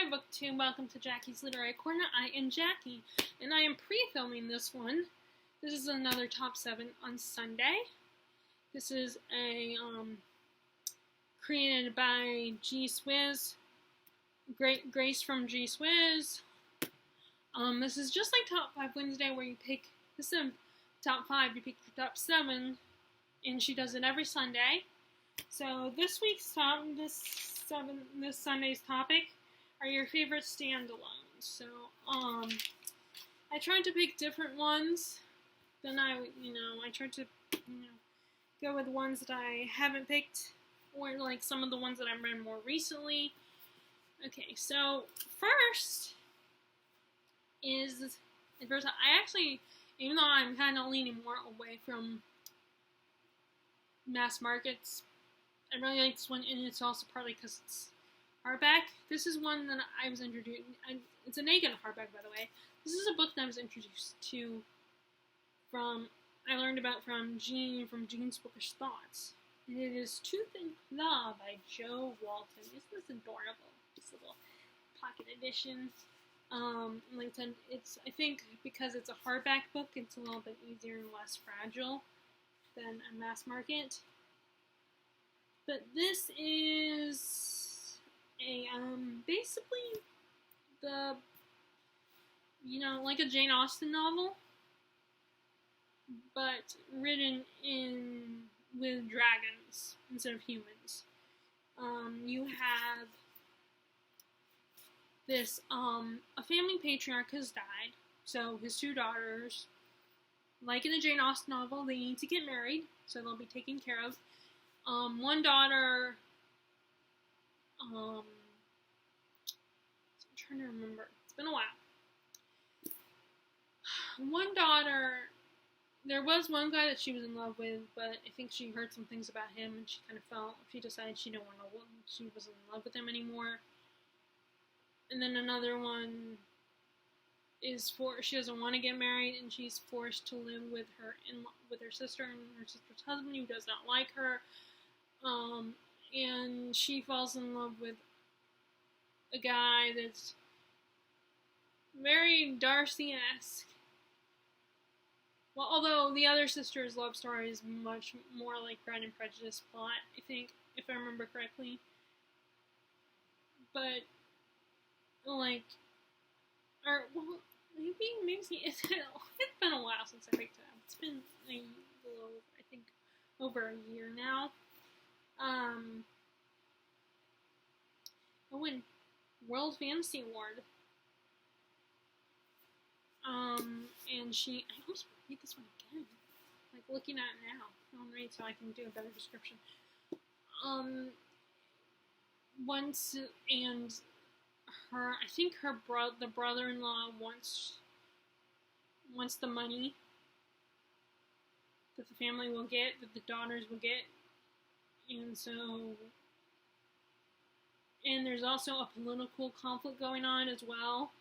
Hi, Book 2. Welcome to Jackie's Literary Corner. I am Jackie, and I am pre-filming this one. This is another top 7 on Sunday. This is a created by G Swizz. Grace from G Swizz. This is just like Top 5 Wednesday, where you pick this is top 5. You pick your top 7, and she does it every Sunday. So this Sunday's topic are your favorite standalones. So I tried to pick different ones. Then I tried to go with ones that I haven't picked, or like some of the ones that I've read more recently. Okay, so first I actually, even though I'm kind of leaning more away from mass markets, I really like this one, and it's also partly because it's hardback. This is one that I was introduced. It's a naked hardback, by the way. This is a book that I was introduced to I learned about from Jean's Bookish Thoughts. And it is Tooth and Claw by Jo Walton. Isn't this adorable? This little pocket edition. Like I said, I think because it's a hardback book, it's a little bit easier and less fragile than a mass market. But this is basically like a Jane Austen novel, but written with dragons instead of humans. You have this, a family patriarch has died, so his 2 daughters, like in a Jane Austen novel, they need to get married, so they'll be taken care of. One daughter, I'm trying to remember, it's been a while. One daughter, there was one guy that she was in love with, but I think she heard some things about him, and she decided she wasn't in love with him anymore. And then another one she doesn't want to get married, and she's forced to live with her sister and her sister's husband, who does not like her. And she falls in love with a guy that's very Darcy-esque. Well, although the other sister's love story is much more like Pride and Prejudice plot, I think, if I remember correctly. But, maybe it's been a while since I picked it up. It's been I think, over a year now. Won World Fantasy Award. And I almost read this one again. Like, looking at it now. I'll read so I can do a better description. I think the brother-in-law wants the money that the family will get, that the daughters will get. And there's also a political conflict going on as well.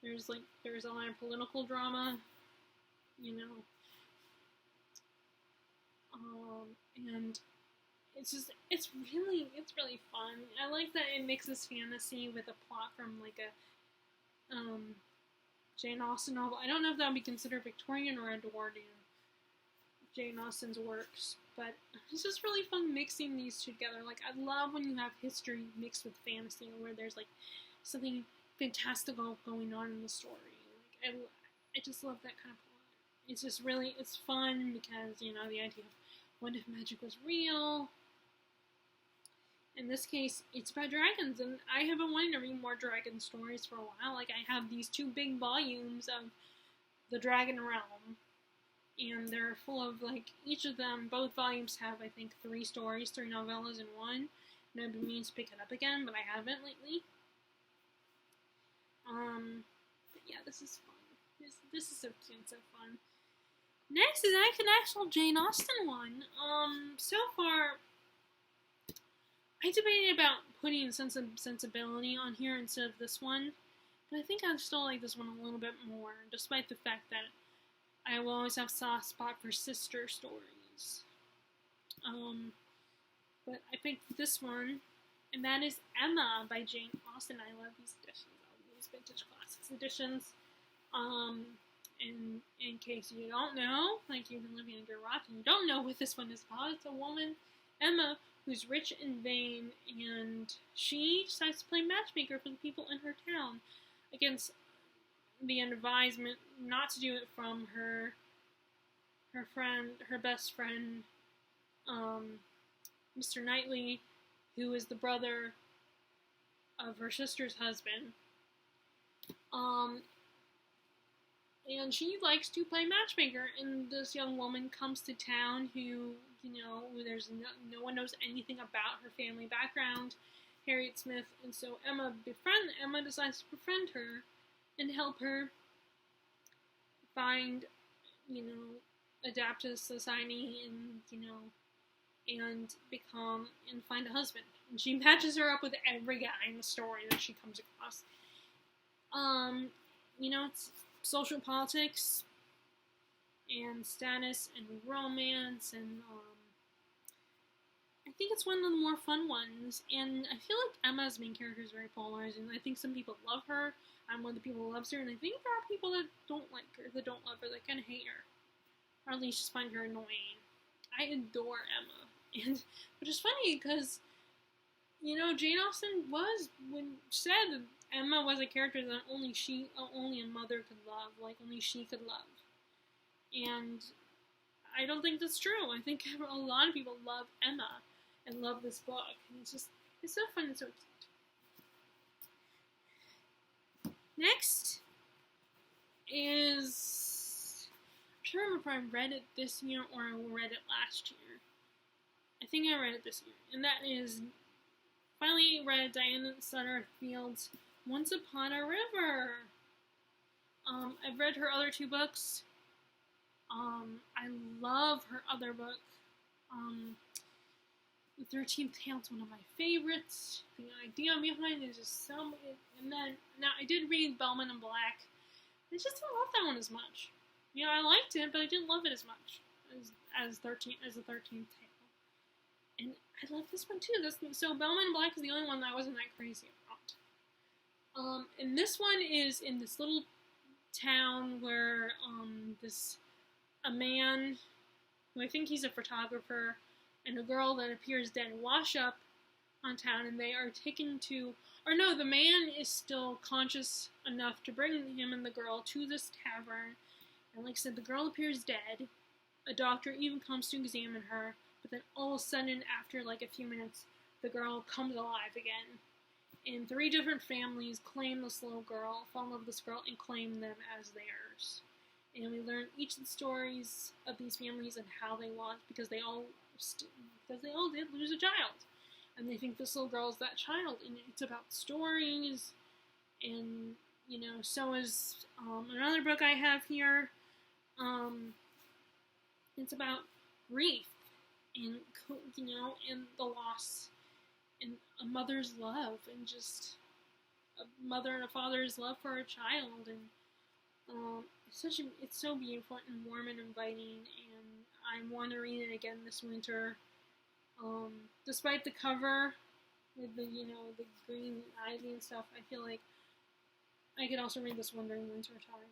There's a lot of political drama, and it's really fun. I like that it mixes fantasy with a plot from like a Jane Austen novel. I don't know if that would be considered Victorian or Edwardian, Jane Austen's works, but it's just really fun mixing these two together. Like, I love when you have history mixed with fantasy, where there's like something fantastical going on in the story. Like, I just love that kind of plot. It's just it's fun because, the idea of what if magic was real. In this case, it's about dragons, and I have been wanting to read more dragon stories for a while. Like, I have these 2 big volumes of the Dragon Realm, and they're full of, each of them, both volumes have, I think, 3 stories, 3 novellas in one, and I've been meaning to pick it up again, but I haven't lately. But yeah, this is fun. This is so cute and so fun. Next is an actual Jane Austen one. So far, I debated about putting Sense and Sensibility on here instead of this one, but I think I still like this one a little bit more, despite the fact that I will always have a soft spot for sister stories. But I picked this one and that is Emma by Jane Austen. I love these editions, all these vintage classics editions. In case you don't know, like you've been living under a rock and you don't know what this one is about, it's a woman, Emma, who's rich and vain, and she decides to play matchmaker for the people in her town against the advisement not to do it from her best friend, Mr. Knightley, who is the brother of her sister's husband. And she likes to play matchmaker, and this young woman comes to town who, there's no one knows anything about her family background, Harriet Smith, and so Emma decides to befriend her and help her find, adapt to society and find a husband. And she matches her up with every guy in the story that she comes across. It's social politics and status and romance, and I think it's one of the more fun ones. And I feel like Emma's main character is very polarizing. I think some people love her. I'm one of the people who loves her, and I think there are people that don't like her, that don't love her, that kind of hate her, or at least just find her annoying. I adore Emma, which is funny because Jane Austen said that Emma was a character that only a mother could love, like only she could love. And I don't think that's true. I think a lot of people love Emma and love this book. And it's so fun and so cute. Next is, I'm trying to remember if I read it this year or I read it last year. I think I read it this year. And that is, finally read Diana Sutter Field's Once Upon a River. I've read her other two books. I love her other book. The 13th Tale's one of my favorites. The idea behind it is just so. And then now I did read Bellman and Black. I just didn't love that one as much. I liked it, but I didn't love it as much as the 13th Tale. And I love this one too. So Bellman and Black is the only one that I wasn't that crazy about. And this one is in this little town where a man, who I think he's a photographer, and a girl that appears dead wash up on town, and they are taken to, or no, the man is still conscious enough to bring him and the girl to this tavern, and like I said, the girl appears dead. A doctor even comes to examine her, but then all of a sudden, after like a few minutes, the girl comes alive again. And 3 different families claim this little girl, fall in love with this girl, and claim them as theirs. And we learn each of the stories of these families and how they lost, because they all did lose a child. And they think this little girl is that child. And it's about stories. And, so is another book I have here. It's about grief and, and the loss. And a mother's love, and just a mother and a father's love for a child, and it's so beautiful and warm and inviting, and I want to read it again this winter. Despite the cover with the the green ivy and stuff, I feel like I could also read this one during winter time.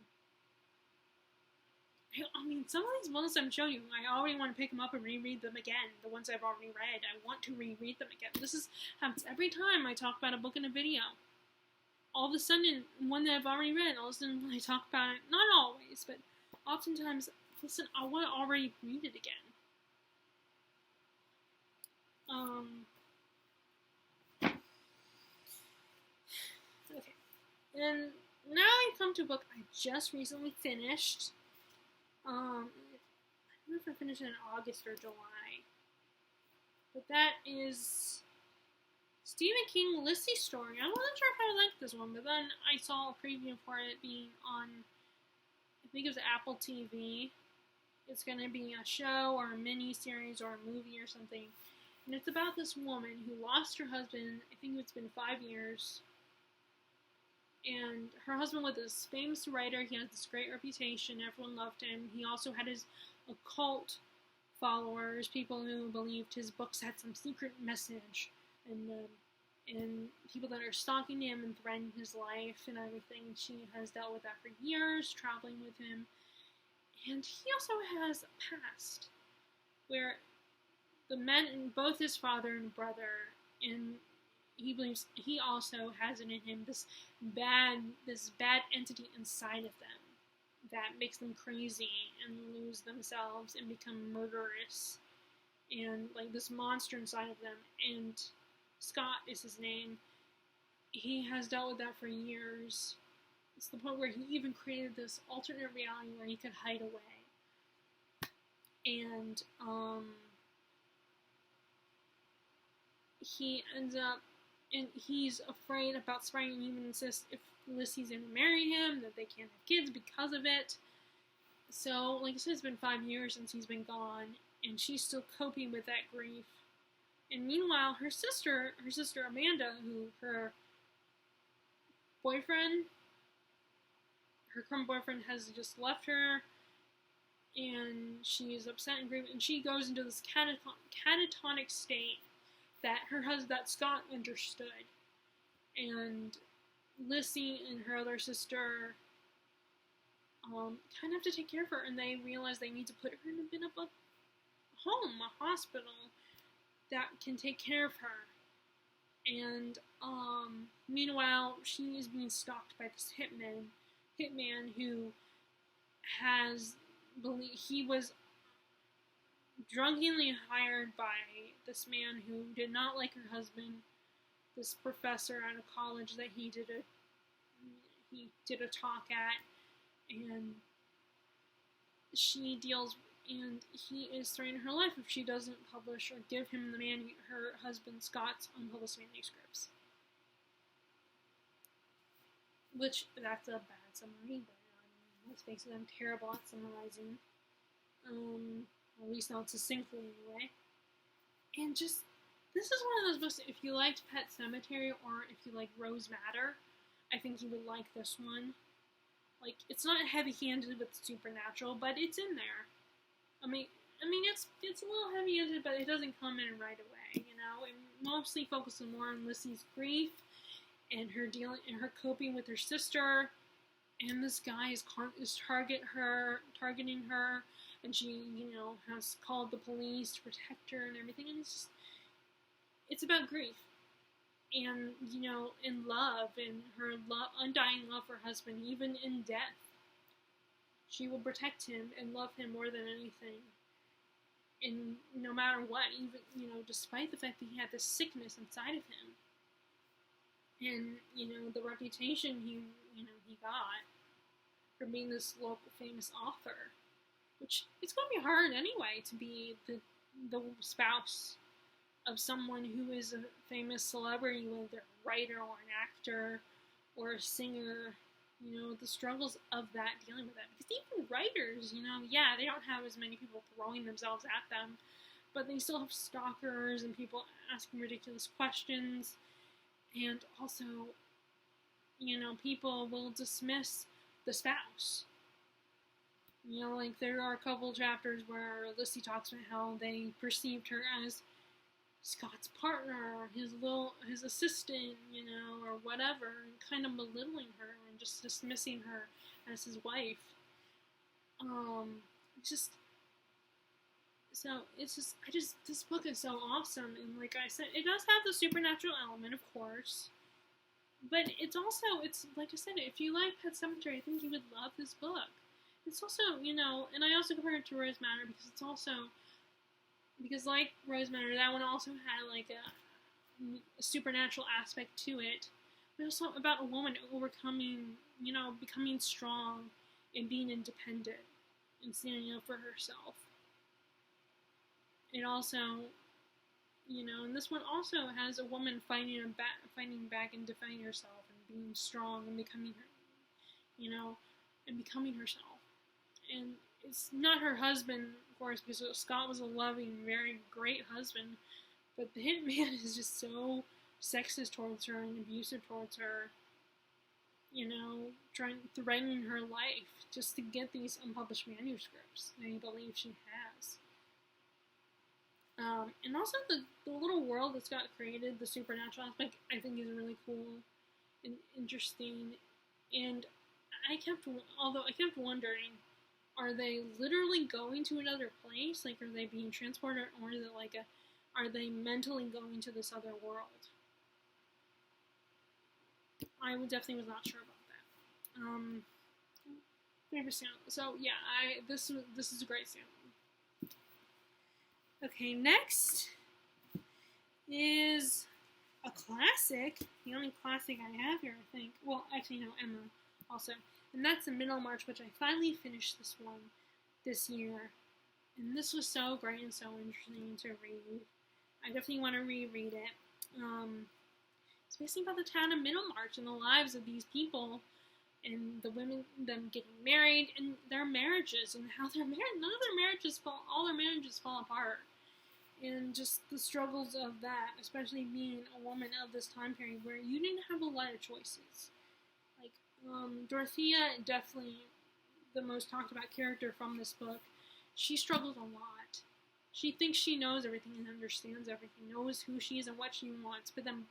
I mean, some of these books I'm showing you, I already want to pick them up and reread them again. The ones I've already read, I want to reread them again. This happens every time I talk about a book in a video. All of a sudden, one that I've already read, all of a sudden when I talk about it, not always, but oftentimes, listen, I want to already read it again. Okay. And now I come to a book I just recently finished. I don't know if I finished it in August or July, but that is Stephen King Lissy story. I wasn't sure if I liked this one, but then I saw a preview for it being on, I think it was Apple TV. It's going to be a show or a mini-series or a movie or something, and it's about this woman who lost her husband. I think it's been 5 years. And her husband was this famous writer. He had this great reputation. Everyone loved him. He also had his occult followers, people who believed his books had some secret message. And and people that are stalking him and threatening his life and everything. She has dealt with that for years, traveling with him. And he also has a past where the men, both his father and brother, and he believes he also has it in him, this bad entity inside of them that makes them crazy and lose themselves and become murderous, and like this monster inside of them. And Scott is his name. He has dealt with that for years. It's the point where he even created this alternate reality where he could hide away. And he ends up, and he's afraid about Spring, and even insists if Lissy's gonna marry him, that they can't have kids because of it. So, like I said, it's been 5 years since he's been gone, and she's still coping with that grief. And meanwhile, her sister Amanda, who her current boyfriend has just left her, and she's upset and grieved, and she goes into this catatonic state that Scott understood. And Lissy and her other sister kind of have to take care of her, and they realize they need to put her in a bit of a home, a hospital that can take care of her. And meanwhile, she is being stalked by this hitman who he was drunkenly hired by this man who did not like her husband, this professor at a college that he did a talk at, and he is threatening her life if she doesn't publish or give him her husband Scott's unpublished manuscripts. Which, that's a bad summary, but let's face it, I'm terrible at summarizing. At least not succinctly anyway. And just, this is one of those books, if you liked Pet Sematary or if you like Rose Madder, I think you would like this one. Like, it's not heavy-handed with supernatural, but it's in there. I mean, it's a little heavy-handed, but it doesn't come in right away, you know? It mostly focuses more on Lissy's grief and her coping with her sister, and this guy is targeting her, and she, has called the police to protect her and everything, and it's about grief. And, in love, and her undying love for her husband, even in death. She will protect him and love him more than anything. And no matter what, even, despite the fact that he had this sickness inside of him. And, the reputation he got for being this local famous author. Which, it's going to be hard anyway to be the spouse of someone who is a famous celebrity, whether they're a writer or an actor or a singer, the struggles of that, dealing with that. Because even writers, they don't have as many people throwing themselves at them, but they still have stalkers and people asking ridiculous questions, and also, people will dismiss the spouse. Like there are a couple chapters where Lissy talks about how they perceived her as Scott's partner, his assistant, or whatever, and kind of belittling her and just dismissing her as his wife. This book is so awesome, and like I said, it does have the supernatural element, of course, but it's like I said, if you like Pet Sematary, I think you would love this book. It's also, and I also compare it to Rose Madder because like Rose Madder, that one also had like a supernatural aspect to it, but also about a woman overcoming, becoming strong and being independent and standing up for herself. It also, and this one also has a woman fighting back and defending herself and being strong and becoming her, and becoming herself. And it's not her husband, of course, because Scott was a loving, very great husband, but the hitman is just so sexist towards her and abusive towards her, threatening her life just to get these unpublished manuscripts that he believes she has. And also the little world that's got created, the supernatural aspect, I think is really cool and interesting. And I kept wondering, are they literally going to another place? Like, are they being transported, or is it like are they mentally going to this other world? I definitely was not sure about that. Favorite sound. So yeah, this is a great sound. Okay, next is a classic. The only classic I have here, I think. Well, actually, no, Emma also. And that's The Middlemarch, which I finally finished this one this year. And this was so great and so interesting to read. I definitely want to reread it. It's basically about the town of Middlemarch and the lives of these people and the women, them getting married, and their marriages, and how their all their marriages fall apart. And just the struggles of that, especially being a woman of this time period where you didn't have a lot of choices. Like, Dorothea, definitely the most talked about character from this book. She struggles a lot. She thinks she knows everything and understands everything, knows who she is and what she wants, but then,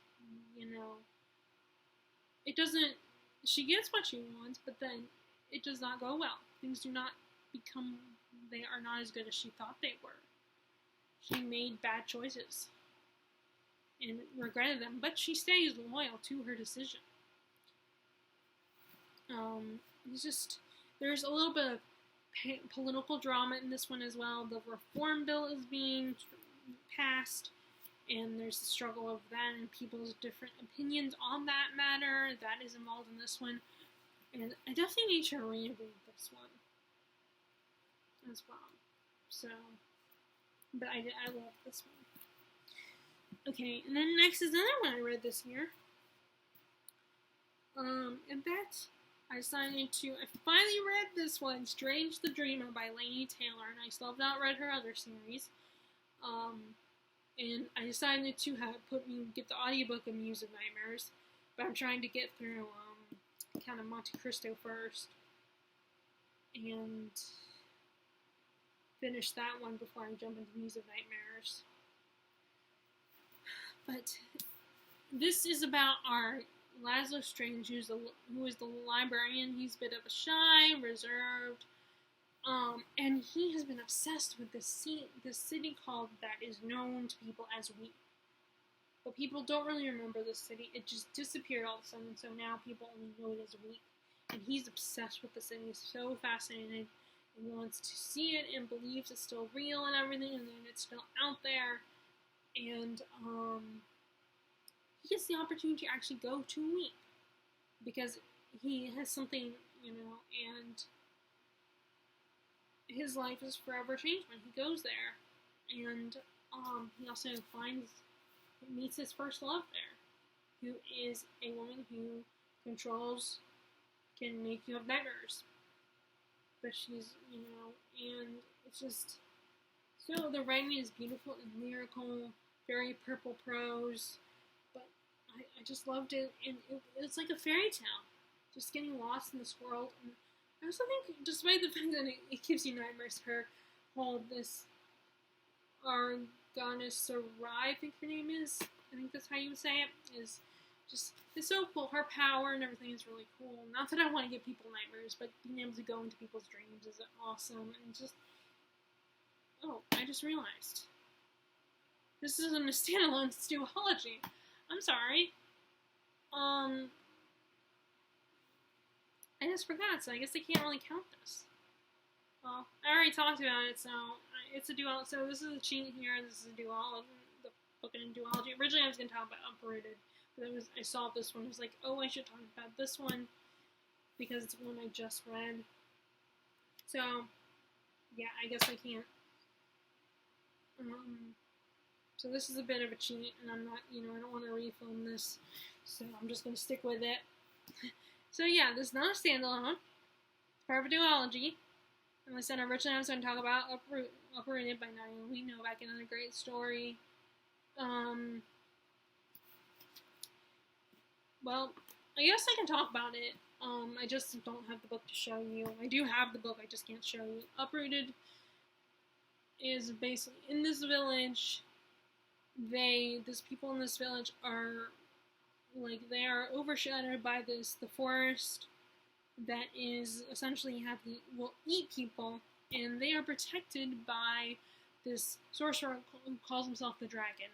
it doesn't, she gets what she wants, but then it does not go well. Things do not they are not as good as she thought they were. She made bad choices and regretted them, but she stays loyal to her decision. There's a little bit of political drama in this one as well. The reform bill is being passed, and there's the struggle of that and people's different opinions on that matter. That is involved in this one, and I definitely need to reread this one as well. So, but I love this one. Okay, and then next is another one I read this year. And that I finally read this one, Strange the Dreamer by Laini Taylor, and I still have not read her other series. And I decided to get the audiobook of Muse of Nightmares, but I'm trying to get through, kind of Monte Cristo first, and finish that one before I jump into Muse of Nightmares. But this is about our Laszlo Strange, who is the librarian. He's a bit of a shy, reserved, and he has been obsessed with this city that is known to people as Weep. But people don't really remember this city. It just disappeared all of a sudden, so now people only know it as Weep. And he's obsessed with the city. He's so fascinated and wants to see it and believes it's still real and everything, and then it's still out there. And he gets the opportunity to actually go to Weep because he has something, and his life is forever changed when he goes there. And he also meets his first love there, who is a woman who can make you have nightmares. But she's, and it's just, so the writing is beautiful and lyrical, very purple prose, but I just loved it, and it's like a fairy tale, just getting lost in this world. And I also think, despite the fact that it gives you nightmares, her Argana Sarai, I think her name is, I think that's how you would say it, it's so cool. Her power and everything is really cool. Not that I want to give people nightmares, but being able to go into people's dreams is awesome. And I just realized. This isn't a standalone duology. I'm sorry. I just forgot, so I guess I can't really count this. Well, I already talked about it, so it's a duology. So this is a cheat here, this is a duology. The book in a duology. Originally I was going to talk about Uprooted. I saw this one. I was like, oh, I should talk about this one because it's one I just read. So, yeah, I guess I can't. So this is a bit of a cheat, and I'm not, I don't want to refilm this, so I'm just going to stick with it. So yeah, this is not a standalone. It's part of a duology. And I said originally I was going to talk about Uprooted by Naomi Novak, another great story. Well, I guess I can talk about it. I just don't have the book to show you. I do have the book, I just can't show you. Uprooted is basically in this village. These people in this village are like they are overshadowed by the forest that is essentially will eat people, and they are protected by this sorcerer who calls himself the dragon.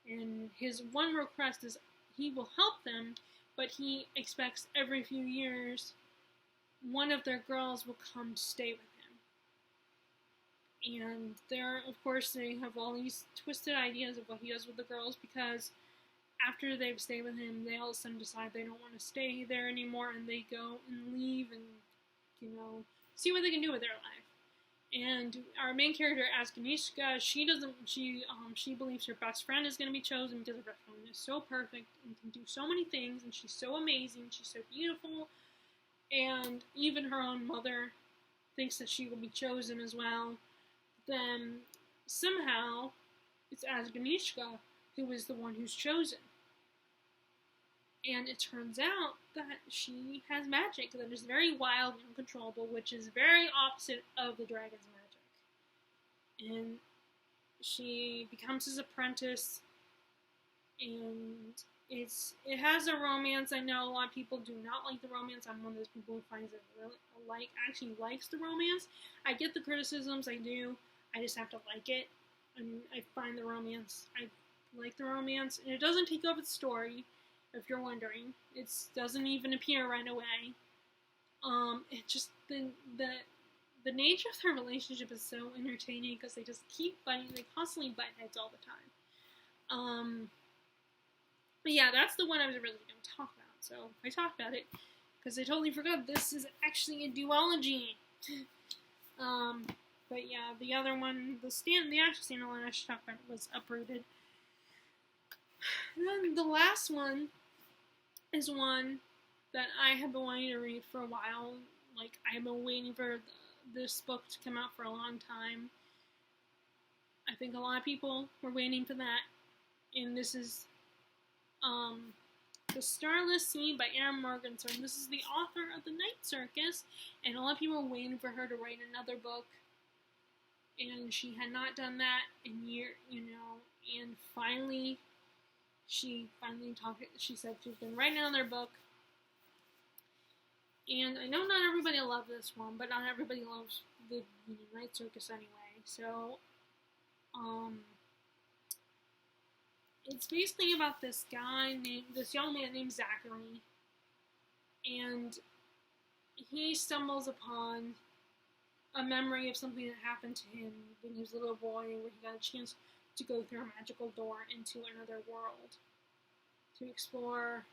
And his one request is he will help them, but he expects every few years one of their girls will come stay with him. And of course, they have all these twisted ideas of what he does with the girls, because after they've stayed with him, they all of a sudden decide they don't want to stay there anymore, and they go and leave and, see what they can do with their life. And our main character, Asganishka, she believes her best friend is going to be chosen because her best friend is so perfect and can do so many things, and she's so amazing, she's so beautiful, and even her own mother thinks that she will be chosen as well. Then somehow it's Asganishka who is the one who's chosen. And it turns out that she has magic that is very wild and uncontrollable, which is very opposite of the dragon's magic. And she becomes his apprentice, and it has a romance. I know a lot of people do not like the romance. I'm one of those people who finds it actually likes the romance. I get the criticisms, I do. I just have to like it. And I find the romance. I like the romance, and it doesn't take over the story. If you're wondering, it doesn't even appear right away. It just the nature of their relationship is so entertaining because they just keep biting. They constantly butt heads all the time. But yeah, that's the one I was really going to talk about. So I talked about it because I totally forgot this is actually a duology. But yeah, the other one, the actual standalone I should talk about was Uprooted. And then the last one is one that I have been wanting to read for a while. Like, I have been waiting for this book to come out for a long time. I think a lot of people were waiting for that. And this is The Starless by Morgenstern. This is the author of The Night Circus, and a lot of people were waiting for her to write another book. And she had not done that in and finally she said she's been writing another book. And I know not everybody loved this one, but not everybody loves the Night Circus anyway. So, it's basically about this young man named Zachary, and he stumbles upon a memory of something that happened to him when he was a little boy, where he got a chance to go through a magical door into another world to explore.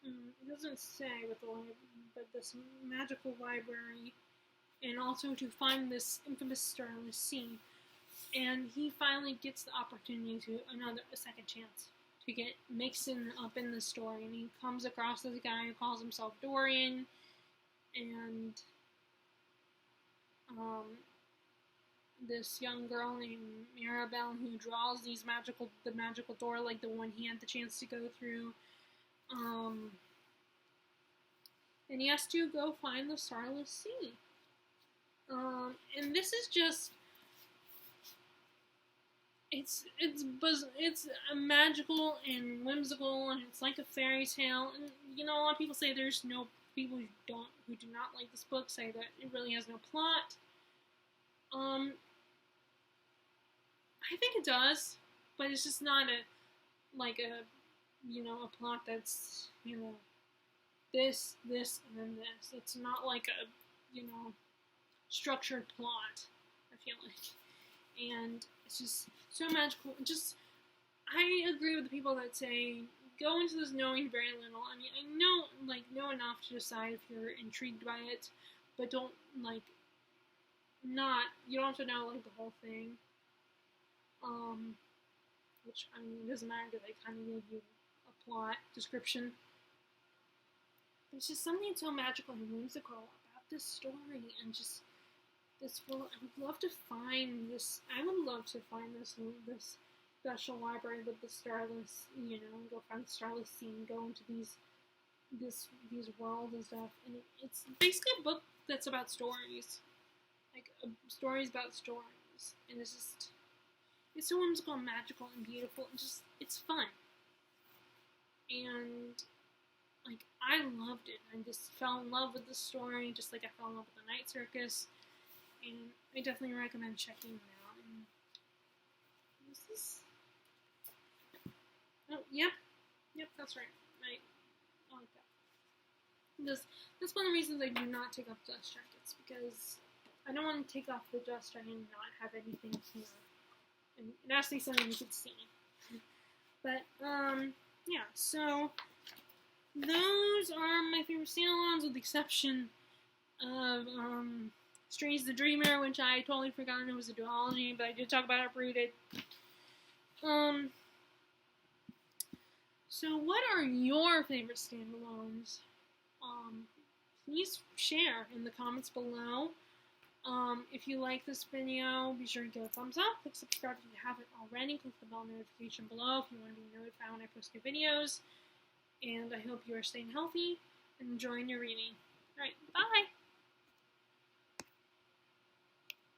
It doesn't say but this magical library, and also to find this infamous Starless sea. And he finally gets the opportunity a second chance to get mixed up in the story. And he comes across this guy who calls himself Dorian, and this young girl named Mirabelle who draws the magical door like the one he had the chance to go through. And he has to go find the Starless Sea. And this is just, it's magical and whimsical, and it's like a fairy tale. And a lot of people say there's no people who do not like this book say that it really has no plot. I think it does, but it's just not a plot that's this, and then this. It's not like a structured plot, I feel like. And it's just so magical. I agree with the people that say go into this knowing very little. I mean, I know enough to decide if you're intrigued by it, but you don't have to know the whole thing. Which, I mean, it doesn't matter because they kind of give you a plot description. There's just something so magical and whimsical about this story, and just this world. I would love to find this. I would love to find this special library with the Starless. You know, go find the Starless scene, go into these worlds and stuff. And it's basically a book that's about stories, like stories about stories, and it's so whimsical and magical and beautiful. And just it's fun, and like I loved it. I just fell in love with the story, just like I fell in love with the Night Circus. And I definitely recommend checking it out. And what's this? Oh, yep, that's right. I like that. That's one of the reasons I do not take off dust jackets, because I don't want to take off the dust jacket and not have anything here. And it has to be something you can see. But yeah. So those are my favorite stand-alons, with the exception of Strange the Dreamer, which I totally forgot it was a duology, but I did talk about Uprooted. So what are your favorite standalones? Please share in the comments below. If you like this video, be sure to give a thumbs up. Click subscribe if you haven't already. Click the bell notification below if you want to be notified when I post new videos. And I hope you are staying healthy and enjoying your reading. Alright, bye!